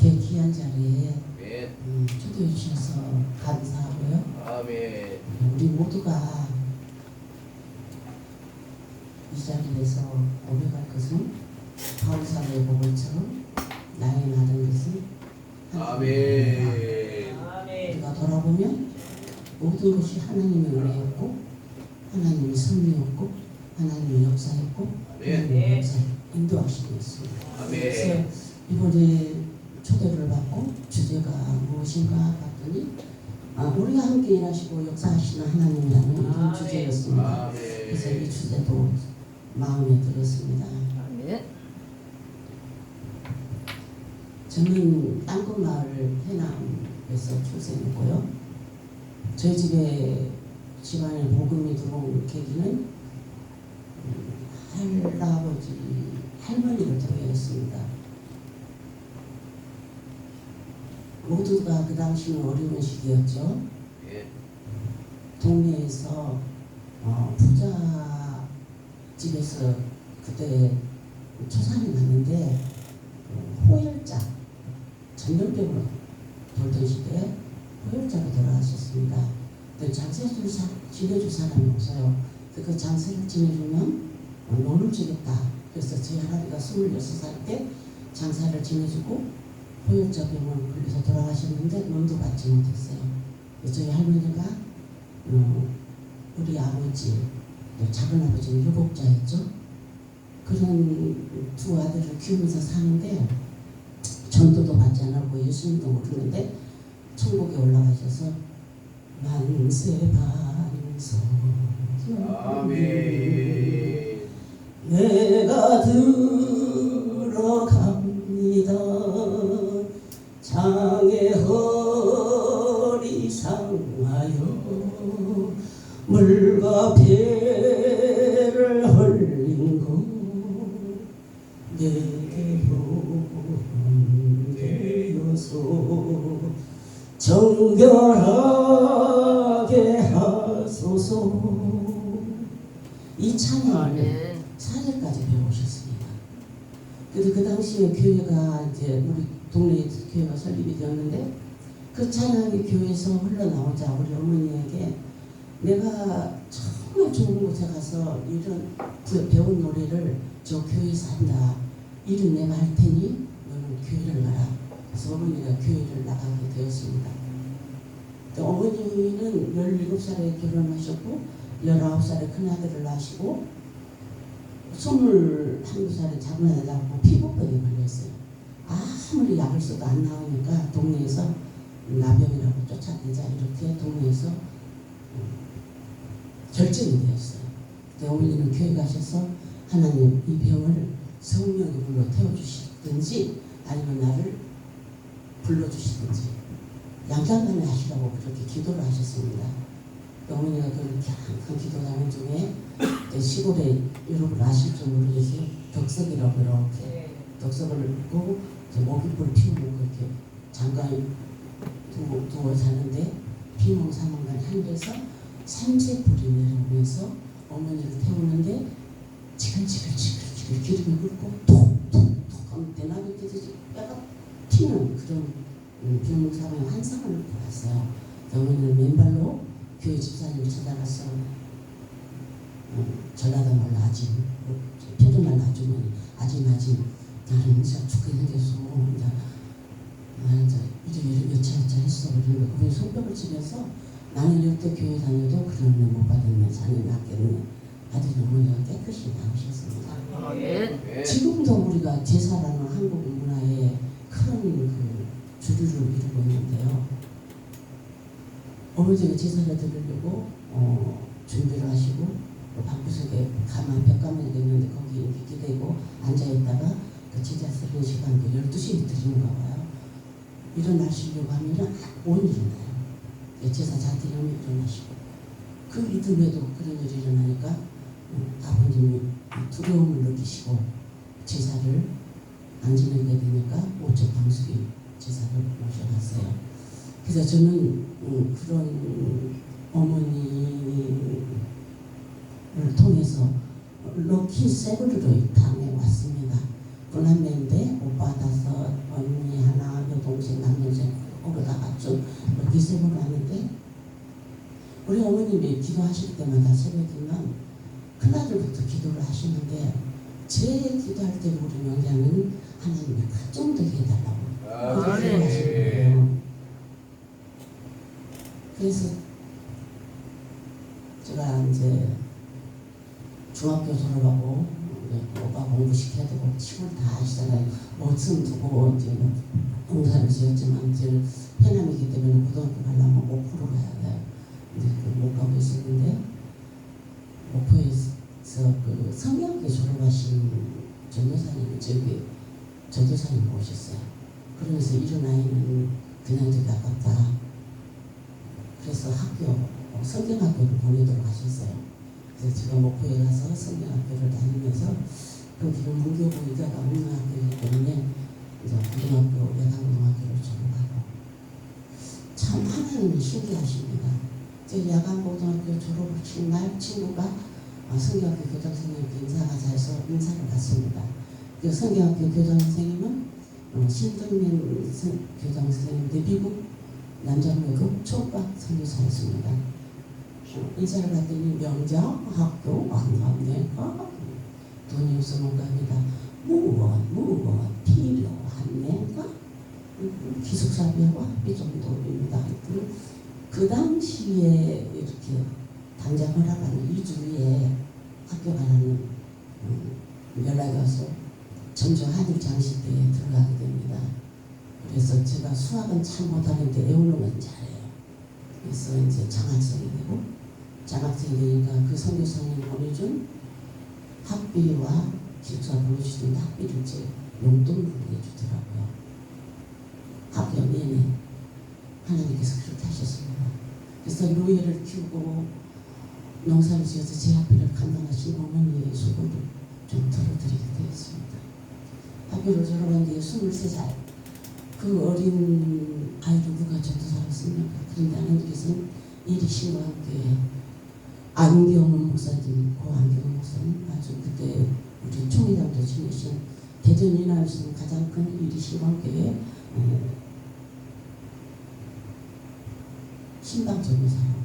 이렇게 귀한 자리에 아멘. 초대해 주셔서 감사하고요. 아멘. 우리 모두가 이 자리에서 오래갈 것은 바울사의 보물처럼 나의 나는 것은 하나님입니다. 아멘. 우리가 돌아보면 모든 것이 하나님의 은혜였고 하나님의 섭리였고 하나님의 역사였고 하나님의 역사의 인도하심이었습니다. 그래서 이번에 초대를 받고 주제가 무엇인가 봤더니 우리가 함께 일하시고 역사하시는 하나님이라는 이런 주제였습니다. 그래서 이 주제도 마음에 들었습니다. 저는 땅끝마을 해남에서 출생했고요. 저희 집에 집안에 복음이 들어온 계기는 할아버지, 할머니를 통해였습니다. 모두가 그 당시는 어려운 시기였죠. 동네에서 부자 집에서 그때 초산이 났는데 호열자, 전염병으로 돌던 시대에 호열자로 돌아가셨습니다. 근데 장세를 지내줄 사람이 없어요. 그 장세를 지내주면 논을 주겠다. 그래서 저희 할아버지가 26살 때 장사를 지내주고 호열자 병을 걸려서 돌아가셨는데 논도 받지 못했어요. 저희 할머니가 우리 아버지, 작은 아버지는 유복자였죠. 그런 두 아들을 키우면서 사는데 전도도 받지 않았고 예수님도 모르는데 천국에 올라가셔서 만세 반성 아멘. 내가 들어갑니다. 장애 허리 상하여 물과 배를 흘린 거 내게로 되어서 정결하게 하소서. 이 찬양을 4절까지 배우셨습니다. 그래서 그 당시에 교회가 이제 우리 동네에 교회가 설립이 되었는데 그 찬양이 교회에서 흘러나오자 우리 어머니에게 내가 정말 좋은 곳에 가서 이런 배운 노래를 저 교회에서 한다. 일은 내가 할 테니 너는 교회를 가라. 그래서 어머니가 교회를 나가게 되었습니다. 어머니는 17살에 결혼하셨고 19살에 큰아들을 낳으시고 21살에 작은 아들 낳고 피부병에 걸렸어요. 아무리 약을 써도 안 나오니까 동네에서 나병이라고 쫓아내자 이렇게 동네에서 결정이 되었어요. 근데 어머니는 교회 가셔서 하나님 이 병을 성령의 불로 태워주시든지 아니면 나를 불러주시든지 양장간에 하시라고 그렇게 기도를 하셨습니다. 어머니가 그렇게 항상 기도하는 중에 시골에 여러분 아실지 모르겠어요. 덕석이라고 이렇게 덕석을 입고 모깃불 피우고 그렇게 장가에 두고 사는데 비몽사몽간 하늘에서 삼색불이 내려오면서 어머니를 태우는데 지글지글 기름이 흐르고 톡톡톡 하면 대나무 떼듯이 뼈가 튀는 그런 비몽사몽의 환상을 보았어요. 어머니는 맨발로 교회 집사님을 찾아가서 전라도 말로 아직 표준말로 아주머니 아직 나는 진짜 죽게 생겼어. 나는 이제 여차여차 했어. 그러는데 그분이 손뼉을 치면서 나는 이때 교회 다녀도 그런 은혜 못 받았네. 자네 낫겠네. 아들 어머니가 깨끗이 나오셨습니다. 지금도 우리가 제사라는 한국 문화에 큰 그 주류를 이루고 있는데요. 어머니가 제사를 드리려고 준비를 하시고 방구석에 벽가면이 있는데 거기 이렇게 기대고 앉아있다가 그 제사 드리는 시간도 12시에 드리는가 봐요. 일어나시려고 하면 못 일어나요. 제사 잘 드리면 일어나시고 그 이듬해도 그런 일이 일어나니까 아버님이 두려움을 느끼시고 제사를 안 지내게 되니까 5천 방수기 제사를 모셔놨어요. 그래서 저는 그런 어머니를 통해서 럭키 세븐으로 이 땅에 왔습니다. 9남매인데 오빠 5, 언니 하나, 여동 부모님이 기도하실 때마다 새벽이면 큰아들부터 기도를 하시는데 제 기도할 때 우리 명자는 하나님이 좀 더 해달라고 그렇게 기도하시는 거예요. 그래서 제가 이제 중학교 졸업하고 오빠 공부시켜야 되고 친구를 다 하시잖아요. 목숨 두고 이제 농사를 지었지만 이제 해남이기 때문에 고등학교 가려면 목포로 가야 돼요. 이제 못 가고 있었는데 목포에서 그 성경학교 졸업하신 전도사님이 저기 전도사님 오셨어요. 그러면서 이런 아이는 그냥 저기 아깝다. 그래서 성경학교를 보내도록 하셨어요. 그래서 제가 목포에 가서 성경학교를 다니면서 거기는 문교부 의대가 없는 학교이기 때문에 이제 고등학교, 야간고등학교를 졸업하고 참 하나님이 신기하십니다. 제 야간고등학교 졸업하신 날 친구가 성경학교 교장선생님께 인사가 잘해서 인사를 갔습니다. 그 성경학교 교장선생님은 신동민 교장선생님인데 미국 남자외국 초과 선교사였습니다. 인사를 받더니 명장 학교 관광내과 돈이 없어 못 갑니다. 무원 필요한 기숙사비와 이 정도입니다. 그 당시에 이렇게 당장 허락하는 2주에 학교 가는 연락이 와서 전주 한일장시대에 들어가게 됩니다. 그래서 제가 수학은 참 못하는데 외우는 건 잘해요. 그래서 이제 장학생이 되고 장학생이 되니까 그 선교사님이 보내준 학비와 기숙사 보내주시는 학비를 제 용돈으로 내주더라고요. 학교 내내 하나님께서 그렇게 하셨습니다. 그래서 노예를 키우고 농사를 지어서 제 학비를 감당하신 어머니의 수고를 좀 덜어드리게 되었습니다. 학교를 졸업한 뒤에 23살 그 어린 아이를 누가 전도사였습니까? 그런데 하나님께서는 이리신과 함께 안경훈 목사님, 고 안경훈 목사님 아주 그때 우리 총회장도 지내신 대전 이남시는 가장 큰 이리신과 함께 신방 전도사로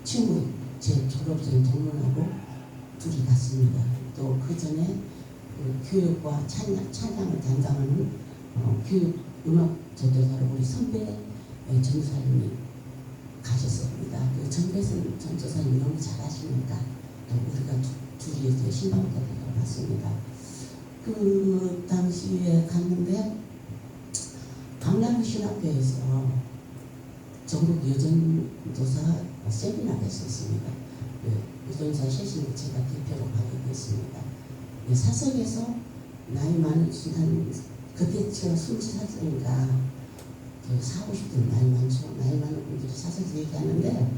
친구 제 졸업생 동문하고 둘이 갔습니다. 또 그 전에 교육과 찬양을 담당하는 교육 음악 전도사로 우리 선배 전도사님이 가셨습니다. 그 전도사님이 너무 잘하시니까 또 우리가 둘이 이제 신방까지 갔습니다. 그 당시에 갔는데 강남 신학교에서 전국 여전도사 세미나가 있었습니다. 여전도사 셋인데 제가 대표로 가게 됐습니다. 사석에서 나이 많은 순간 그때 제가 24살이니까 40, 50대 나이 많죠. 나이 많은 분들이 사석에서 얘기하는데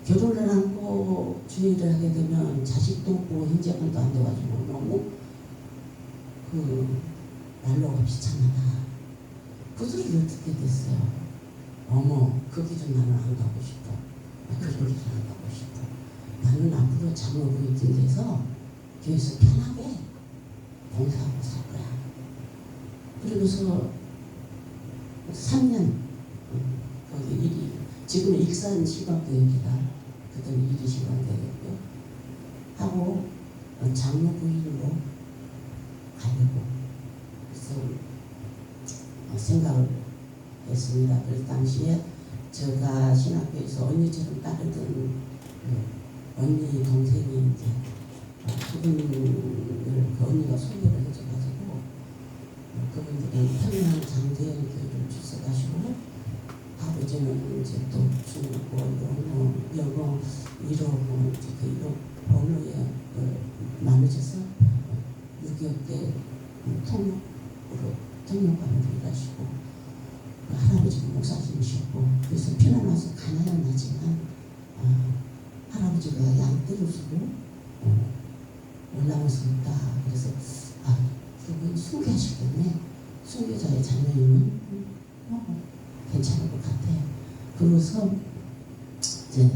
결혼을 하고 주의를 하게 되면 자식도 없고 형제간도 안 돼가지고 너무 난로가 비참하다. 그 소리를 듣게 됐어요. 어머, 그 길은 나는 안 가고 싶어. 그 길은 안 가고 싶어. 나는 앞으로 장로부에 등에서 교회에서 편하게 봉사하고 살 거야. 그러고서 3년 거기 일이 지금은 익산 시각교육이다. 그때는 일이 시각교육이고요. 하고 장로 부인으로 가려고 그래서 생각을 했습니다. 그 당시에 제가 신학교에서 언니처럼 따르던 언니 동생이 이제 그분을 그 언니가 소개를 해줘가지고 그분들은 평양 장대현 교회를 출석하시고 아버지는 이제 또 중국어, 영어, 일어 이제 그 일어 언어에 나누셔서 6.25때 통역관으로 일하시고 할아버지는 목사님이셨고 그래서 피난와서 가난은 하지만 할아버지가 양떼를 주고 올라올 수 있다. 그래서 그분 순교하시겠네. 순교자의 자녀이면 괜찮을 것 같아요. 그래서 이제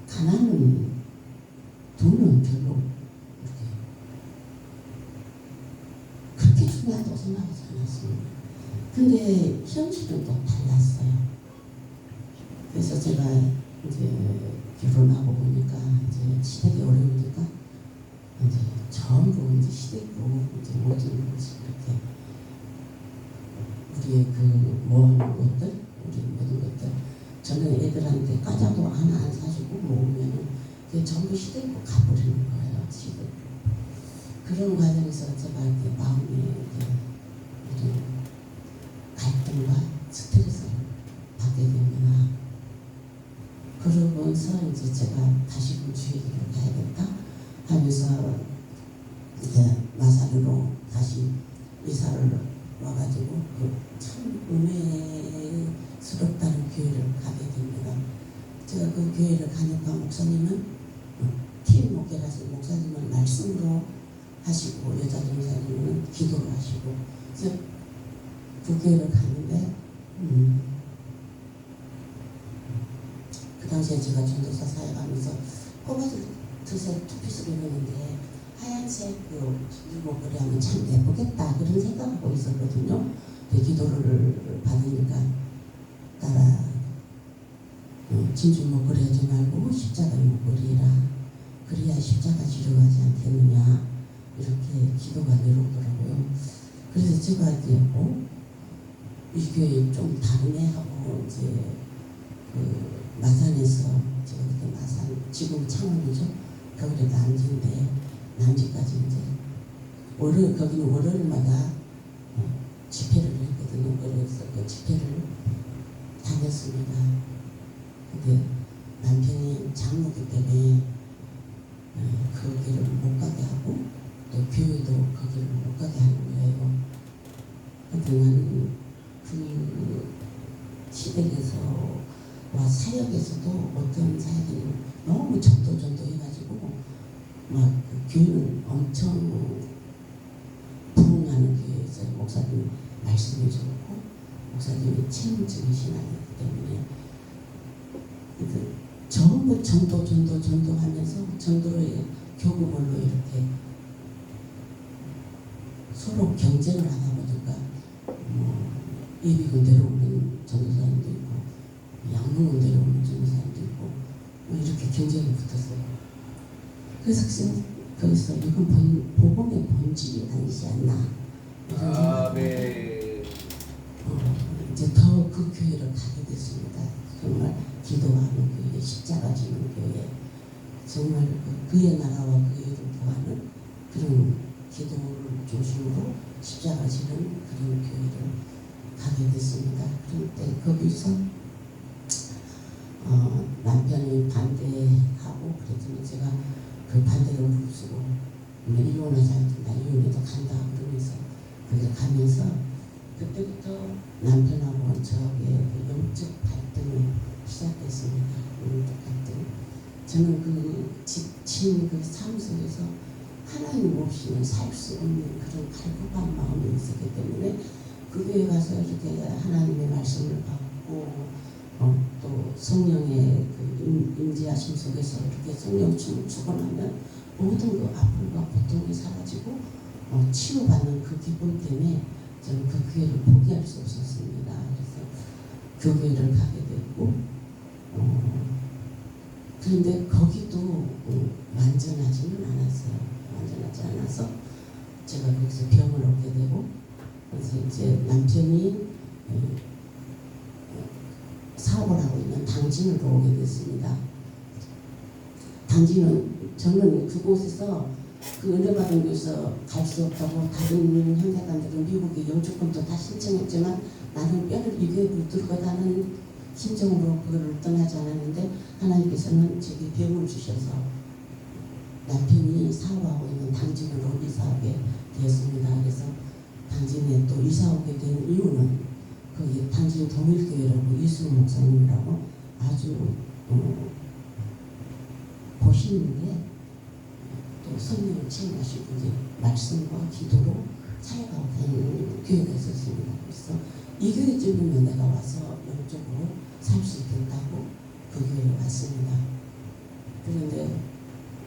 가난은 돈은 별로 그렇게 중요하다고 생각하지 않았습니다. 근데 현실은 또 달랐어요. 그래서 제가 이제 결혼하고 보니까 이제 시댁이 어려우니까 이제 전부 이제 시댁으로 이제 모든 것이 이렇게 우리의 그 모아놓은 것들, 우리 모든 것들 저는 애들한테 과자도 하나 안 사주고 모으면은 그게 전부 시댁으로 가버리는 거예요. 시댁. 그런 과정에서 제가 이렇게 마음에 이제 이런 갈등과 스트레스를 받게 됩니다. 그러면서 이제 제가 다시금 주의 길을 가야겠다 하면서 이제 마산으로 다시 이사를 와가지고 참 은혜스럽다는 교회를 가게 됩니다. 제가 그 교회를 가니까 목사님은 팀 목회라서 목사님은 말씀으로 하시고 여자 전사님은 기도를 하시고 그래서 그 교회를 갔는데 그 당시에 제가 전도사 사역하면서 꼬마들을 투피스를 입었는데 하얀색 그 유목걸이 하면 참 예쁘겠다 그런 생각하고 있었거든요. 기도를 받으니까 따라 진주 목걸이 하지 말고 십자가 목걸이라 그래야 십자가 지루하지 않겠느냐 이렇게 기도가 내려오더라고요. 그래서 제가 이제 이 교회 좀 다르네 하고 이제 그 마산에서 제가 그때 마산 지금 창원이죠. 거기에 남지인데 남지까지 이제 거기는 월요일마다 집회를 했거든요. 그래서 그 집회를 다녔습니다. 근데 남편이 장로기 때문에 그 길을 못 가게 하고 또 교회도 거기를 못 가게 하는 거예요. 근데 나는 그 시댁에서와 사역에서도 어떤 사역이 너무 전도해가지고 막 그 교회는 엄청 부흥하는 교회에서 목사님 말씀이 좋고 목사님이 체험적인 신앙이기 때문에 전부 전도하면서 전도의 교구별로 이렇게 서로 경쟁을 하다 보니까 예비군 데려오는 전도사님도 있고 양문군 데려오는 전도사님도 있고 이렇게 경쟁이 붙었어요. 그래서 거기서 이건 복음의 본질이 아니지 않나 이런 생각을 이제 더 그 교회를 가게 됐습니다. 정말 기도하는 교회, 십자가 지는 교회, 정말 그의 나라와 그의 일을 구하는 그런 기도를 중심으로 십자가 지는 그런 교회를 가게 됐습니다. 그런데 거기서 남편이 반대하고 그랬더니 제가 그 반대를 무릅쓰고 이혼하자 나 이혼해도 간다 그러면서 거기 가면서 그때부터 남편하고 저의 그 영적 갈등이 시작됐습니다. 영적 갈등. 저는 그 지친 그 삶 속에서 하나님 없이는 살 수 없는 그런 갈급한 마음이 있었기 때문에 그 교회 가서 이렇게 하나님의 말씀을 받고 또 성령의 그 임재하심 속에서 이렇게 성령 춤을 추고 나면 모든 그 아픔과 고통이 사라지고 치유받는 그 기쁨 때문에 저는 그 교회를 포기할 수 없었습니다. 그래서 교회를 가게 됐고 그런데 거기도 완전하지는 않았어요. 완전하지 않아서 제가 거기서 병을 얻게 되고 그래서 이제 남편이 사업을 하고 있는 당진으로 오게 됐습니다. 당진은 저는 그곳에서 그 은혜받은 교회에서 갈 수 없다고 다른 형제간들은 미국에 영주권도 다 신청했지만 나는 뼈를 이 교회에 들어가다는 심정으로 그걸 떠나지 않았는데 하나님께서는 제게 병을 주셔서 남편이 사업하고 있는 당진으로 이사하게 되었습니다. 그래서 당진에 또 이사오게 된 이유는 거기 당진 동일교회라고 이수 목사님이라고 아주 보시는데 또 성령을 체험하시고 이제 말씀과 기도로 살아가고 다니는 교회가 있었습니다. 그래서 이 교회쯤이면 내가 와서 영적으로 살 수 있겠다고 그 교회에 왔습니다. 그런데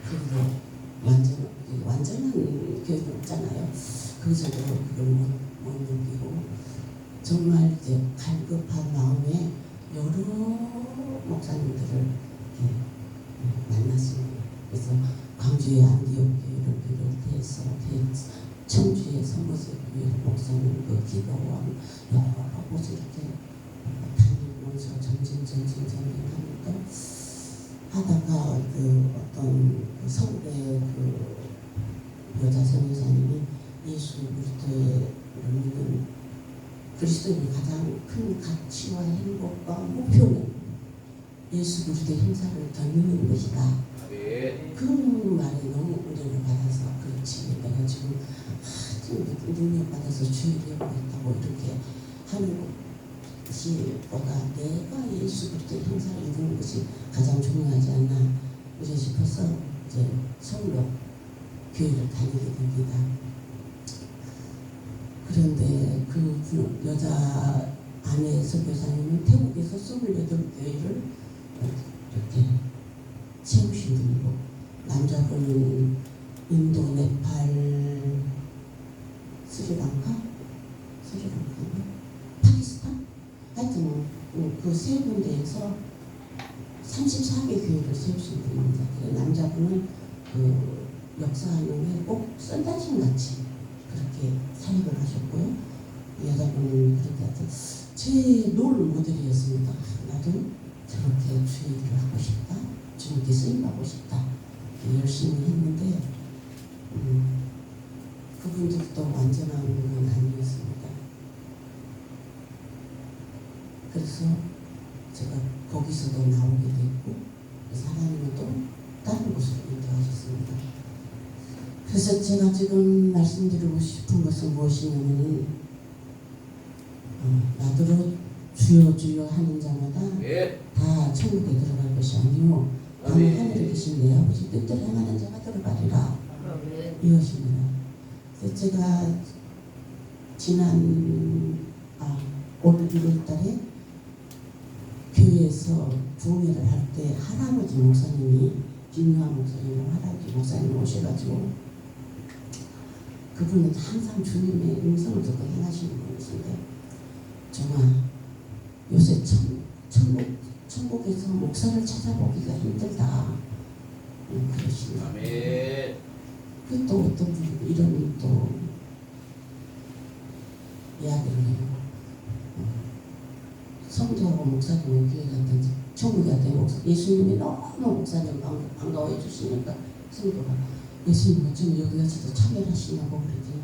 그거 완전한 교회는 없잖아요. 그 정도로 그걸 못 느끼고 정말 이제 갈급한 마음에 여러 목사님들을 만났습니다. 그래서 광주의 안디옥교회를 비롯해서 청주의 성모세교회 목사님 그 기도원 여러 곳을 이렇게 다니면서 전진하니까 하다가 그 어떤 서울의 그 여자 선교사님이 예수 그리스도의 믿는 그리스도인의 가장 큰 가치와 행복과 목표는 예수 그리스도의 형상을 더 믿는 것이다. 그 말에 너무 은혜를 받아서 그렇지 내가 지금 능력 받아서 주의 되고 있다고 이렇게 하는 것보다 내가 예수 그리스도의 형상을 이루는 것이 가장 중요하지 않나 이래 싶어서 이제 서울로 교회를 다니게 됩니다. 그런데 그 여자 아내 선교사님은 태국에서 28교회를 이렇게 세우신 분이고 남자분은 인도, 네팔, 스리랑카, 파키스탄 하여튼 그 세 군데에서 34개 교회를 세우신 분입니다. 남자분은 그 역사하는 게 꼭 썬다신 같이 그렇게 사역을 하셨고요. 여자분은 그렇게 하여튼 제 롤 모델이었습니다. 나도 저렇게 주의 일을 하고 싶다. 주님께 쓰임하고 싶다. 열심히 했는데 그분들도 완전한 건 아니었습니다. 그래서 제가 거기서도 나오게 됐고 하나님은 또 다른 곳으로 인도하셨습니다. 그래서 제가 지금 말씀드리고 싶은 것은 무엇이냐면 나더러 주여 주여 하는 자마다 다 천국에 들어갈 것이 아니요 다만 하늘에 계신 내 아버지 뜻대로 행하는 자가 들어가리라. 이것입니다. 그래서 제가 올 1월달에 교회에서 부흥회를 할 때 할아버지 목사님이 김유한 목사님과 할아버지 목사님 오셔가지고 그분은 항상 주님의 음성을 듣고 행하시는 분이신데 정말 요새 천국에서 목사를 찾아보기가 힘들다 그러시네요. 그 또 어떤 분 이런 또 이야기를 해요. 성도하고 목사님은 교회 갔든지 천국에 갔더니 예수님이 너무 목사님 반가워해 주시니까 성도가 예수님은 좀 여기 와서도 참여하시냐고 그러더니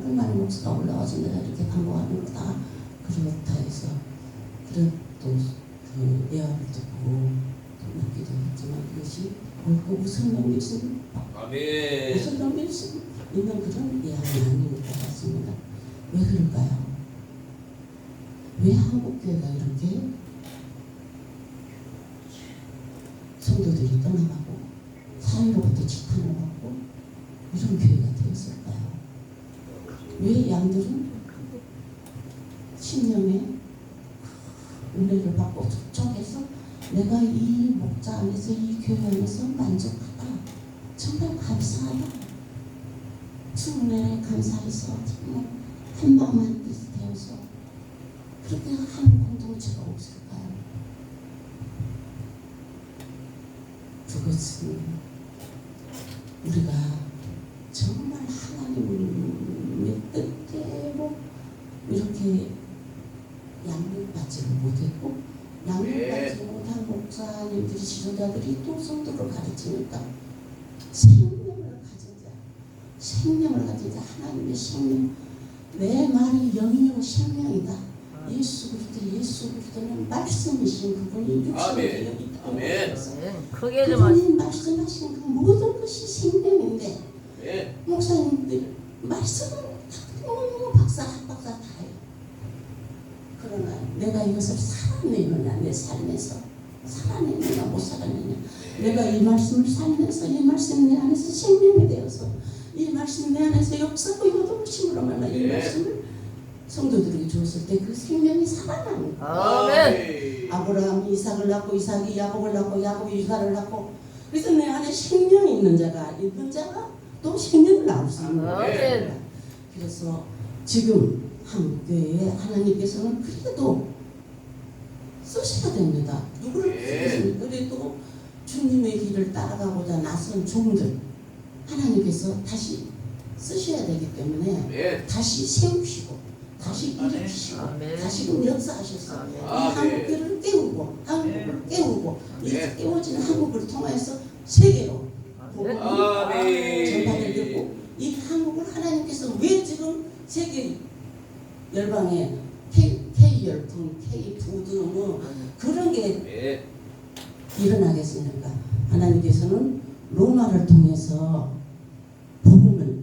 얼마나 목사가 올라와서 내가 이렇게 반가워하는 거다 그렇다 해서 그래 또그 예언을 듣고 또 믿기도 했지만 그것이 옳고 무슨 넘길 수 무슨 넘길 수 있는 그런 예언이 아닌 것 같습니다. 왜 그럴까요? 왜 한국교회가 이렇게 성도들이 떠나가고 사회로부터 지탄을 받고 이런 교회가 되었을까요? 왜 양들은 신령의 은혜를 받고 저쪽에서 내가 이 목자 안에서 이 교회 안에서 만족하다 정말 감사하다 주은혜에 감사해서 정말 한마음만 비슷해서 그렇게 한 공동체가 없을까요? 그것은 우리가 정말 하나님의 뜻대로 이렇게 양육받지를 못했고 양육받지 못한 목사님들이 지도자들이 또 성도를 가르치니까 생명을 가진 자 하나님의 생명 내 말이 영이요 생명이다. 예수 그리스도는 말씀이신 그분이 육신이 되어 있다는 것을 그분이 말씀하신 그 모든 것이 생명인데 목사님들 말씀은 너무 박사 다 해요. 그러나 내가 이것을 살아내느냐 내 삶에서 살아내느냐 못 살아내느냐 내가 이 말씀을 살면서 이 말씀 내 안에서 생명이 되어서 이 말씀 내 안에서 역사고 요동심으로 말라 이 말씀을 성도들에게 주었을 때 그 생명이 살아나는 거예요. 아브라함이 이삭을 낳고 이삭이 야곱을 낳고 야곱이 유다를 낳고 그래서 내 안에 생명이 있는 자가 또 생명을 낳을 수 있는 거예요. 그래서 지금 한국교회에 하나님께서는 그래도 쓰셔야 됩니다. 누구를 쓰겠습니까? 그래도 주님의 길을 따라가고자 나선 종들 하나님께서 다시 쓰셔야 되기 때문에 다시 세우시고 다시 일으키시고 다시금 역사하셔서 이 한국교를 깨우고 한국을 깨우고 이 깨워지는 한국을 통해서 세계로 전파를 되고 이 한국을 하나님께서 왜 지금 세계 열방에 K열풍, K푸드 뭐 그런 게 일어나겠습니까? 하나님께서는 로마를 통해서 복음을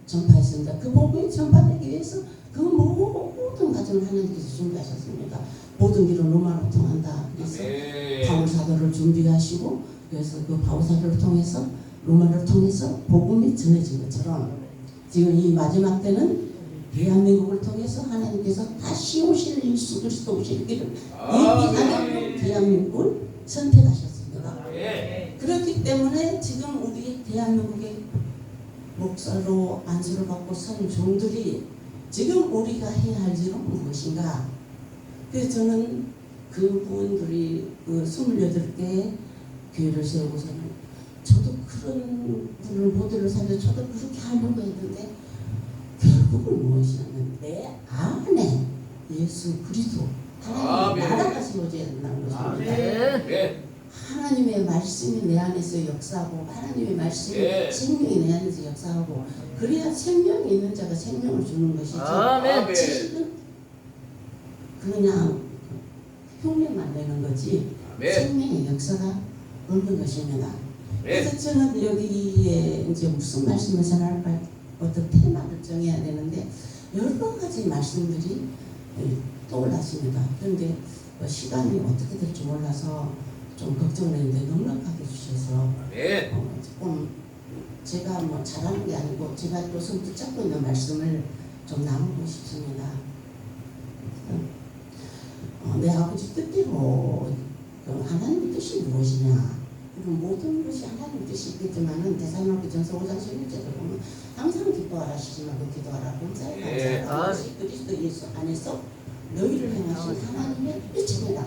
전파했습니다. 그 복음이 전파되기 위해서 그 모든 과정을 하나님께서 준비하셨습니다. 모든 길은 로마로 통한다. 그래서 바울 사도를 준비하시고 그래서 그 바울 사도를 통해서 로마를 통해서 복음이 전해진 것처럼 지금 이 마지막 때는 대한민국을 통해서 하나님께서 다시 오실 예수 그리스도 오실 길을 예비하게 대한민국을 선택하셨습니다. 그렇기 때문에 지금 우리 대한민국의 목사로 안수를 받고 선 종들이 지금 우리가 해야 할 일은 무엇인가? 그래서 저는 그분들이 그 28개의 교회를 세우고서는 저도 그런 분을 모델로 삼아 저도 그렇게 하려고 했는데 결국은 무엇이냐면 내 안에 예수 그리스도 하나님의 나라가 세워져야 된다는 것입니다. 하나님의 말씀이 내 안에서 역사하고 하나님의 말씀이 생명이 내 안에서 역사하고 그래야 생명이 있는 자가 생명을 주는 것이지 지식은 그냥 흉내만 내는 거지 생명의 역사가 없는 것입니다. 그래서 저는 여기에 이제 무슨 말씀을 전할까 어떤 테마를 정해야 되는데 여러 가지 말씀들이 떠올랐습니다. 그런데 시간이 어떻게 될지 몰라서 좀 걱정했는데 넉넉하게 주셔서 조금 제가 뭐 잘하는 게 아니고 제가 또 손 붙잡고 있는 말씀을 좀 나누고 싶습니다. 내 아버지 뜻대로 하나님의 뜻이 무엇이냐? 모든 것이 하나님의 뜻이 있겠지만은 데살로니가전서 5장 16절을 보면 항상 기도하라 쉬지 말고 기도하라 범사에 감사하라 그것이 그리스도 예수 안에서 너희를 행하신 하나님의 뜻입니다.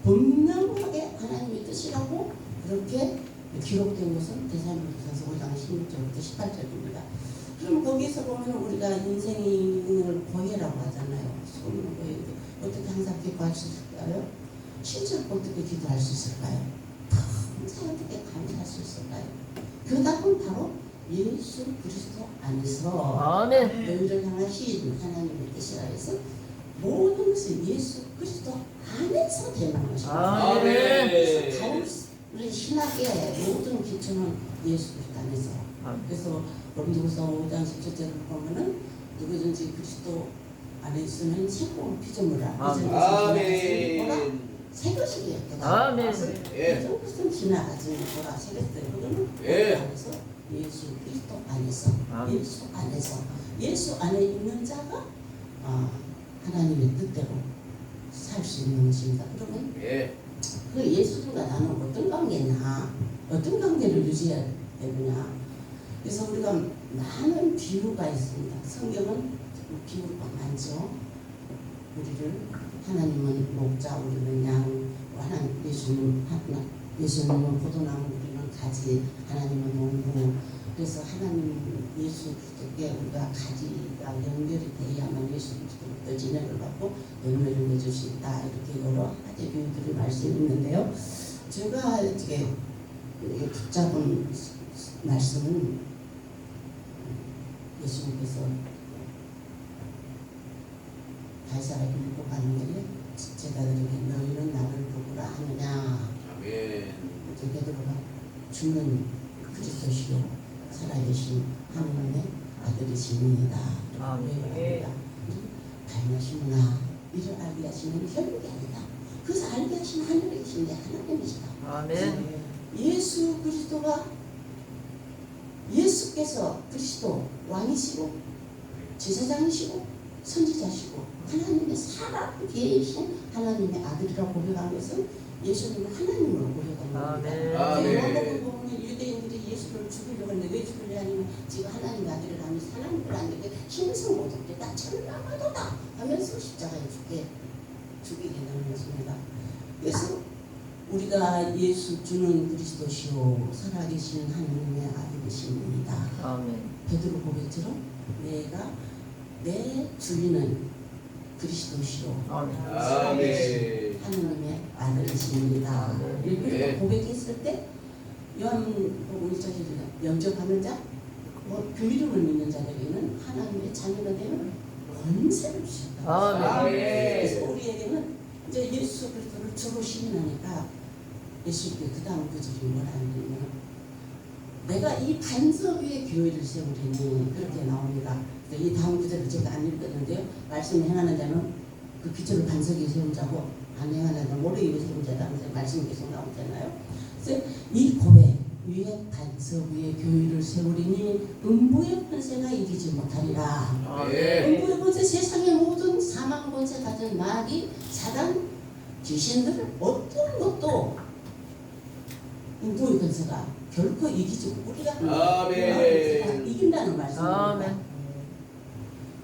분명하게 하나님의 뜻이라고 그렇게 기록된 것은 데살로니가전서 5장 16절부터 18절입니다. 그럼 거기서 보면 우리가 인생을 고해라고 하잖아요. 어떻게 항상 기도할 수 있을까요? 실제로 어떻게 기도할 수 있을까요? 평생 어떻게 감사할 수 있을까요? 그 답은 바로 예수 그리스도 안에서 너희를 향하신 하나님의 뜻이라 해서 모든 것은 예수 그리스도 안에서 되는 것입니다. 그래서 우리 신학의 모든 기초는 예수 그리스도 안에서. 그래서 로마서 5장 17절을 보면은 누구든지 그리스도 안에 있으면 새로운 피조물이라. 새 것이 되었다. 예전 것은 지나가지 보라 새 것들 그거는 안에서 예수 그리스도 안에서 예수 안에 있는 자가 하나님의 뜻대로 살 수 있는 것입니다. 그러면 그 예수님과 나는 어떤 관계냐, 어떤 관계를 유지해야 되느냐. 그래서 우리가 많은 비유가 있습니다. 성경은 비유가 많죠. 우리를 하나님은 목자, 우리는 양, 예수님은 포도나무, 우리는 가지, 하나님은 농부. 그래서 하나님 예수 그리스도께 우리가 가지가 연결이 돼야만 예수 그리스도부터 진행을 받고 열매를 맺을 수 있다. 이렇게 여러 가지 비유들이 말씀이 있는데요. 제가 이렇게 붙잡은 말씀은 예수님께서 발사를 밀고 가는 길에 제가 그렇게 너희는 나를 누구라 하느냐. 베드로가 주는 그리스도시요 살아계신 하나님의 아들이시니이다. 발나시구나. 이를 알게 하시는 혈육이 아니다. 그래서 알게 하신 하늘에 계신 게 하나님이시다. 예수 그리스도가 예수께서 그리스도 왕이시고 제사장이시고 선지자시고 하나님의 살아계신 하나님의 아들이라고 고백한 것은 예수님을 하나님으로 고백한 겁니다. 요한복음 보면 유대인들이 예수를 죽이려고 했는데 왜 죽이려 하냐면 지금 하나님의 아들이라면 하나님을 안 되게 힘성 못했게 나 천남하도다 하면서 십자가에 죽게 죽이게 되는 것입니다. 그래서 우리가 예수 주는 그리스도시요 살아계신 하나님의 아들이십니다. 아멘. 베드로 고백처럼 내가 내 주인은 그리스도시요 아멘. 아멘. 하나님의 아들이십니다. 아멘. 이렇게 고백했을 때 요한복음 1장에 영접하는 자, 그 이름을 믿는 자들에게는 하나님의 자녀가 되는 권세를 주셨다. 아멘. 그래서 우리에게는 이제 예수 그리스도를 주로 시인하니까 예수님께 그 다음 구절이 뭐라냐면 내가 이 반석 위에 교회를 세우리니 그렇게 나옵니다. 이 다음 구절을 제가 안 읽었는데요. 말씀을 행하는 자는 그 기초를 반석 위에 세운 자고 안 행하는 자는 모래 위에 세운 자다. 말씀이 계속 나오잖아요. 그래서 이 고백 위에 반석 위에 교회를 세우리니 음부의 권세가 이기지 못하리라. 음부의 권세, 세상의 모든 사망 권세 가진 마귀, 사단, 귀신들을 어떤 것도 음부의 권세가 결코 이기지 우리가 아멘. 이긴다는 말씀입니다. 아멘.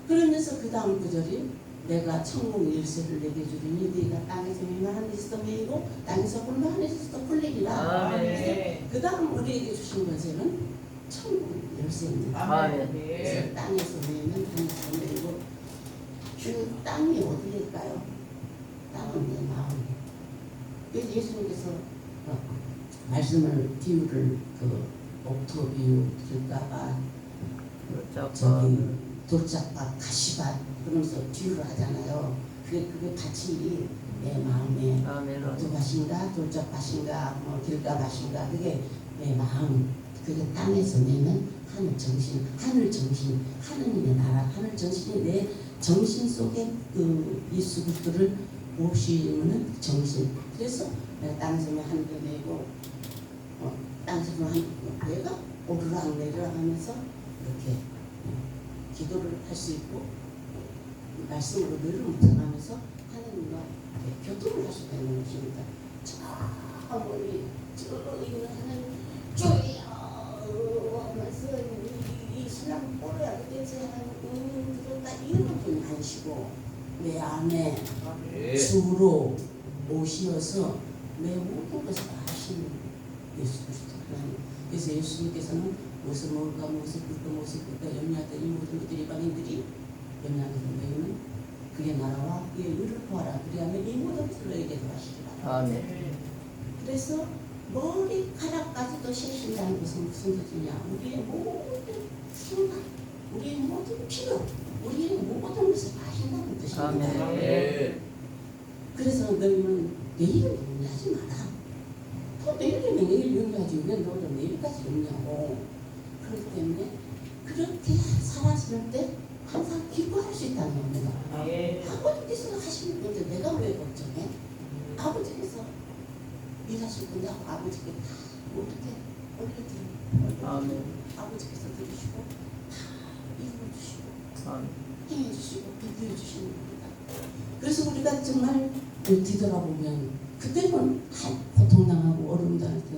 그러면서 그 다음 구절이 내가 천국 열쇠를 내게 주리니 네가 땅에서 맹만한 데서 매이고 땅에서 굴만한 데서 굴리리라. 아멘. 그 다음 우리에게 주신 권세는 천국 열쇠입니다. 아멘. 그래서 땅에서 매이면 땅에서 매이고 그 땅이 어디일까요? 땅은 내 마음이에요. 그래서 예수님께서 말씀을 비유를 그 옥토 비유, 길가밭, 저기 돌짝밭, 가시밭 그러면서 비유를 하잖아요. 그게 밭이 내 마음에 아멘. 옥토밭인가 돌짝밭인가 뭐 길가밭인가 그게 내 마음. 그게 땅에서 내는 하늘 정신, 하느님의 나라, 하늘 정신이 내 정신 속에 그 예수 그리스도를 모시는 정신. 그래서 내가 땅에서 하늘에 내고 땅에서 내가 오르락 내리락 하면서 이렇게 기도를 할 수 있고 말씀으로 늘 묵상하면서 하나님과 교통을 할 수 있는 것입니다. 저 멀리 이거는 하나님 쪼여 하면서 이 신랑 꼬려야 그때서 하나님 들었다 이런 분이 아니시고 내 안에 주로 오시어서 내 모든 것을 하시는 예수 그리스도 하나님. 그래서 예수님께서는 무엇을 먹을까 무엇을 꿀까 무엇을 꿀까 염려하던 이 모든 것들이 이방인들이 염려하는 너희는 그의 나라와 그의 의를 구하라. 그리하면 이 모든 것을 너희에게 더하시리라. 아멘. 그래서 머리카락까지도 세신다는 것은 무슨 뜻이냐. 우리의 모든 생각, 우리의 모든 필요, 우리의 모든 것을 아신다는 뜻입니다. 아멘. 그래서 너희는 내일을 염려하지 마라. 또 내일이면 내일 염려하지 왜 너는 내일까지 염려하고. 그렇기 때문에 그렇게 살았을 때 항상 기뻐할 수 있다는 겁니다. 아버지께서 하시는 건데 내가 왜 걱정해? 아버지께서 일하실 건데 아버지께 다 어떻게 올려드리고 아버지께서 들으시고 다 이루어주시고 행해주시고 비교해주시는 겁니다. 그래서 우리가 정말 뒤돌아보면 그때는 고통당하고 어려움 당할 때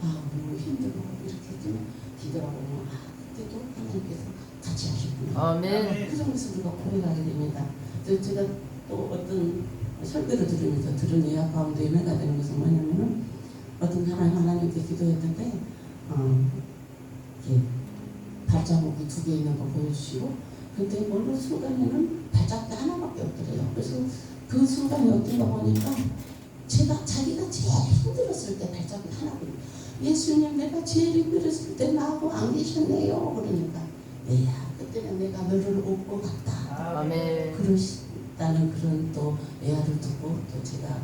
너무 힘들어 이렇게 했지만 뒤돌아보면 그때도 하나님께서 같이 하셨구나. 아멘. 그런 것을 우리가 고백하게 됩니다. 제가 또 어떤 설교를 들으면서 들은 예약 가운데 은혜가 되는 것은 뭐냐면은 어떤 하나님께 기도했는데 발자국이 2개 있는 거 보여주시고 그때 어느 순간에는 발자국이 하나밖에 없더래요. 그래서 그 순간에 어떤가 보니까 자기가 제일 힘들었을 때 발자국이 하나뿐. 예수님 내가 제일 힘들었을 때 나하고 안 계셨네요. 그러니까 야 그때는 내가 너를 업고 갔다. 아멘. 그러시다는 그런 또 애화를 듣고 또 제가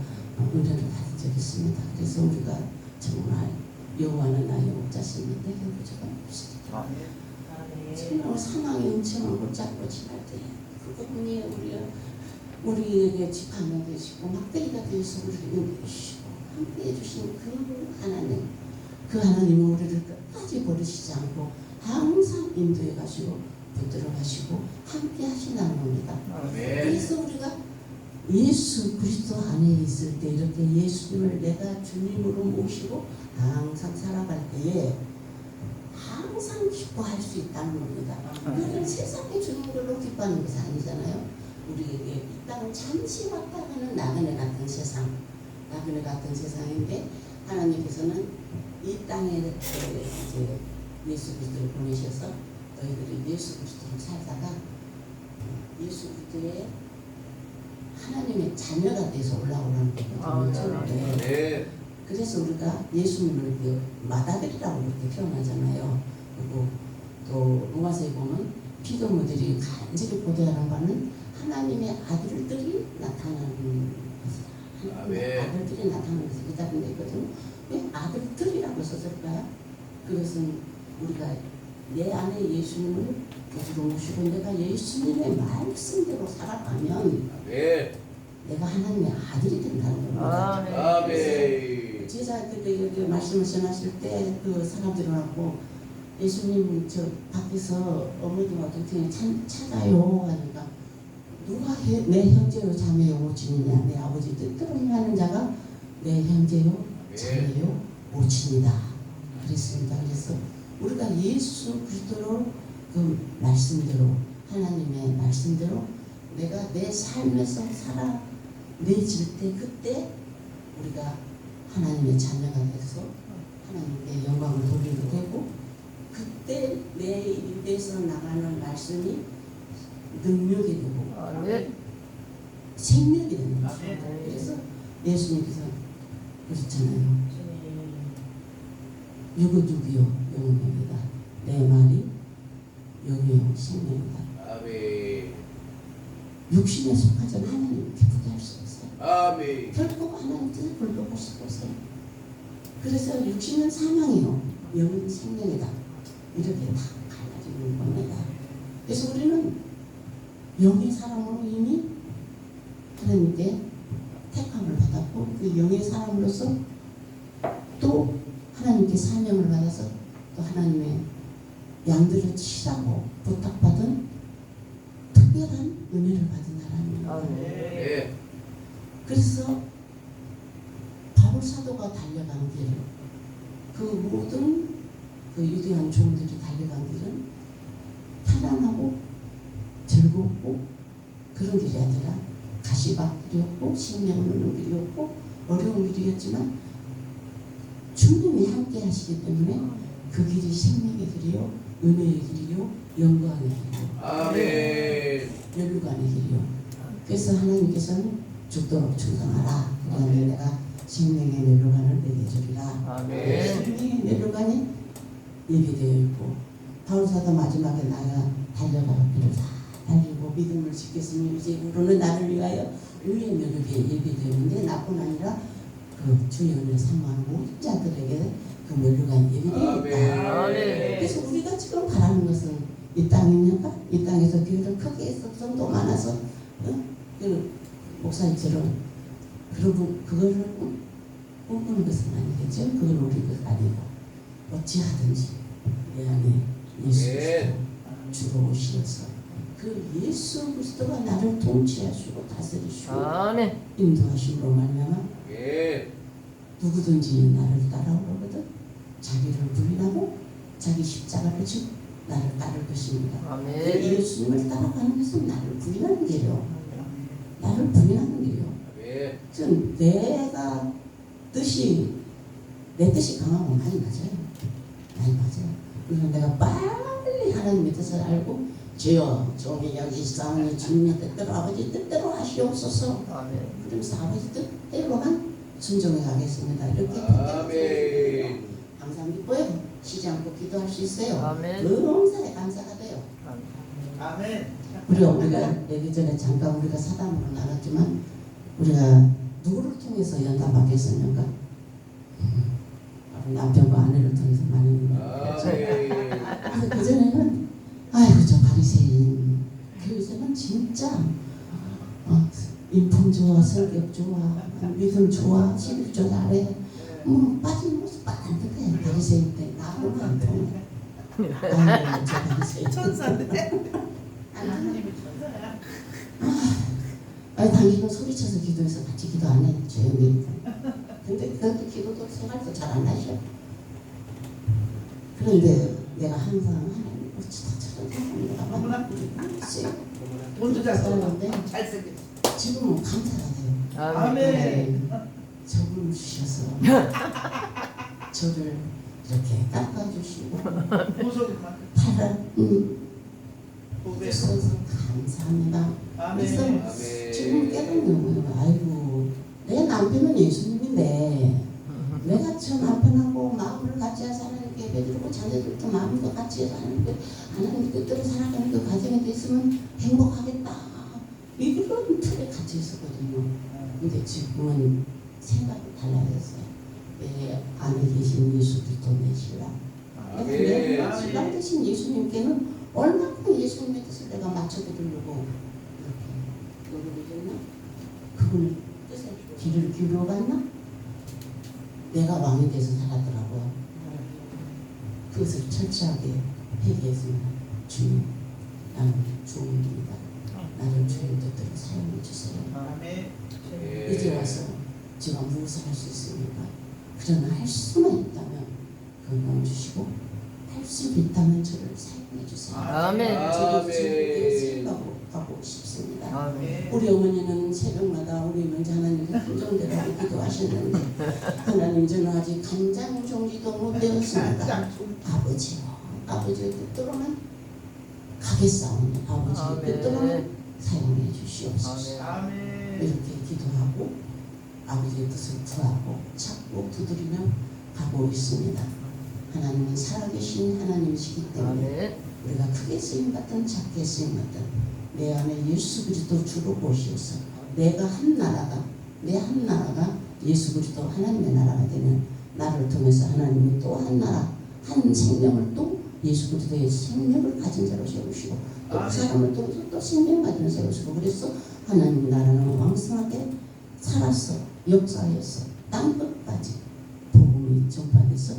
은혜를 받은 적이 있습니다. 그래서 우리가 정말 여호와는 나의 목자시니 내게 부족함 없으리라. 정말 상황이 엄청나고 짧고 지날 때 그분이 우리에게 집하며 계시고 막대기가 되어서 우리를 인도해주시고 함께 해주신 그 하나님은 우리를 끝까지 버리시지 않고 항상 인도해 가시고 붙들어 가시고 함께 하신다는 겁니다. 그래서 우리가 예수 그리스도 안에 있을 때 이렇게 예수님을 내가 주님으로 모시고 항상 살아갈 때에 항상 기뻐할 수 있다는 겁니다. 그건 세상에 주는 걸로 기뻐하는 것이 아니잖아요. 우리에게 이 땅을 잠시 왔다 가는 나그네 같은 세상, 나그네 같은 세상인데 하나님께서는 이 땅에 이제 예수 그리스도를 보내셔서 너희들이 예수 그리스도를 살다가 예수 그리스도의 하나님의 자녀가 돼서 올라오라는 거거든요. 네. 그래서 우리가 예수님을 맏아들이라고 그렇게 표현하잖아요. 그리고 또 로마서에 보면 피조물들이 간절히 고대하는 바는 하나님의 아들들이 나타나는 것이다. 하나님의 아들들이 나타나는 것이 기다린 데 있거든요. 왜 아들들이라고 썼을까요? 그것은 우리가 내 안에 예수님을 구주로 모시고 내가 예수님의 말씀대로 살아가면 내가 하나님의 아들이 된다는 겁니다. 제자들에게 이렇게 말씀을 전하실 때 그 사람들이 와고 예수님 저 밖에서 어머니와 동생이 찾아요 하니까 누가 내 형제요 자매요 모친이냐 내 아버지 뜻대로 행하는 자가 내 형제요 자매요 모친이다 그랬습니다. 그래서 우리가 예수 그리스도로 그 말씀대로 하나님의 말씀대로 내가 내 삶에서 살아내질 때 그때 우리가 하나님의 자녀가 돼서 하나님께 영광을 돌리게 되고 그때 내 입에서 나가는 말씀이 능력이 되고 생명이 되는 것입니다. 그래서 예수님께서 그렇잖아요. 육은육이요 영혼입니다. 내 말이 영이요 생명이다. 육신에 속하지 하나님 기쁘게 할 수 없어요. 결코 하나님 뜻을 불러볼 수 없어요. 그래서 육신은 사망이요 영은 생명이다. 이렇게 다 갈라지는 겁니다. 그래서 우리는 영의 사람으로 이미 하나님께 택함을 받았고 그 영의 사람으로서 또 하나님께 사명을 받아서 또 하나님의 양들을 치라고 부탁받은 특별한 은혜를 받은 사람입니다. 그래서 바울 사도가 달려간 길, 그 모든 그 유대한 종들이 달려간 길은 편안하고 즐겁고 그런 길이 아니라 가시밭길이었고 생명을 얻는 길이었고 어려운 길이었지만 주님이 함께 하시기 때문에 그 길이 생명의 길이요 은혜의 길이요 영광의 길이요 연루관의 길이요. 그래서 하나님께서는 죽도록 충성하라. 그러면 내가 생명의 멸류관을 내게 주리라. 생명의 멸류관이 예비되어 있고 바울사도 마지막에 나가 달려가라 길을 다 달리고 믿음을 지켰으니 이제부로는 나를 위하여 의의 멸류관이 예비되었는데 나뿐 아니라 그 주의 은혜를 사모하는 모든 자들에게 그 멸류관이 예비되어 있다. 그래서 우리가 지금 바라는 것은 이 땅입니까? 이 땅에서 교회를 크게 해서 성도 많아서 그 목사님처럼 그거를 꿈꾸는 것은 아니겠죠? 그건 우리 것 아니고 어찌하든지 내 안에 예수 그리스도 주로 오시어서 그 예수 그리스도가 나를 통치하시고 다스리시고 인도하심으로 말미암아 누구든지 나를 따라오거든 자기를 부인하고 자기 십자가를 지고 나를 따를 것입니다. 예수님을 따라가는 것은 나를 부인하는 길이요. 나를 부인하는 길이요. 전 내가 내 뜻이 강하고 많이 맞아요. 많이 맞아요. 그래서 내가 빨리 하나님의 뜻을 알고 주여 종이 여기 있사오니 주님의 뜻대로 아버지 뜻대로 하시옵소서. 그러면서 아버지 뜻대로만 순종해 가겠습니다. 이렇게 항상 기뻐요. 쉬지 않고 기도할 수 있어요. 범사에 감사가 돼요. 우리가 예기 전에 잠깐 우리가 사담으로 나눴지만 우리가 누구를 통해서 연단받겠습니까? 남편과 아내를 통해서 많이 그래서 그전에는 아이고 저 바리새인 교회에서는 진짜 인품 좋아 성격 좋아 믿음 좋아 11조 잘해 빠진 모습 반듯해 바리새인 때 나보고 안 통해 아이고 저 바리새인 천사인데? 하나님이 천사야. 당신은 소리쳐서 기도해서 같이 기도 안 해. 조용히. 근데 그것도 기도도 생활도 잘 안 하셔. 그런데 내가 항상 하나님 너무나 돈도 잘 썼는데 썼는데 잘생겼어. 지금은 감사가 돼요. 아멘. 저분을 주셔서 저를 이렇게 닦아주시고 보석만. 고백. 주셔서 감사합니다. 그래서 아멘. 지금 깨닫는 거예요. 아이고 내 남편은 예수님인데 내가 저 남편하고 마음을 같이 해서 하나님께 예배드리고 자녀들도 마음도 같이 해서 하나님 뜻대로 살아가는 그 과정에 있으면 행복하겠다. 이런 틀에 같이 있었거든요. 근데 지금은 생각이 달라졌어요. 내 안에 계신 예수 그리스도 내 신랑. 내 신랑 되신 예수님께는 얼마큼 예수님의 뜻을 내가 맞춰드리려고 이렇게 노력을 했나? 그걸 뜻에 귀를 기울여봤나? 내가 왕이 돼서 살았더라고요. 그것을 철저하게 회개했습니다. 주님, 나는 주님입니다. 나를 주님 뜻대로 사용해 주세요. 아멘. 이제 와서 제가 무엇을 할 수 있습니까? 그러나 할 수만 있다면 건강 주시고 할 수 있다면 저를 사용해 주세요. 아멘. 저도 지금 생각하고 싶습니다. 아멘. 우리 어머니는 새벽마다 우리 먼저 하나님께 한정대로 기도하셨는데 하나님 저는 아직 간장 종지도 못 되었습니다. 아버지의 뜻대로만 가겠사오니 아버지의 뜻대로만 사용해 주시옵소서. 아멘. 이렇게 기도하고 아버지의 뜻을 구하고 찾고 두드리며 가고 있습니다. 하나님은 살아계신 하나님이시기 때문에 우리가 크게 쓰임받든 작게 쓰임받든 내 안에 예수 그리스도 주로 모시어서 내가 한 나라가 내 한 나라가 예수 그리스도 하나님의 나라가 되면 나를 통해서 하나님이 또 한 나라 한 생명을 또 예수 그리스도의 생명을 가진 자로 세우시고 또 그 사람을 통해서 또 생명 가진 자로 세우시고 그래서 하나님 나라는 왕성하게 살았어 역사에서 땅 끝까지 복음이 전파돼서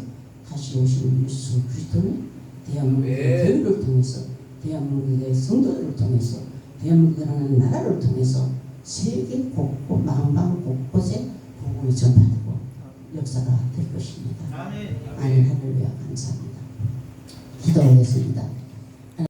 다시 오신 예수 그리스도는 대한민국의 교회를 통해서 대한민국의 성도들을 통해서 대한민국이라는 나라를 통해서 세계 곳곳 망방 곳곳에 복음이 전파되고 역사가 될 것입니다. 아멘. 아멘. 할렐루야 감사합니다. 기도하겠습니다.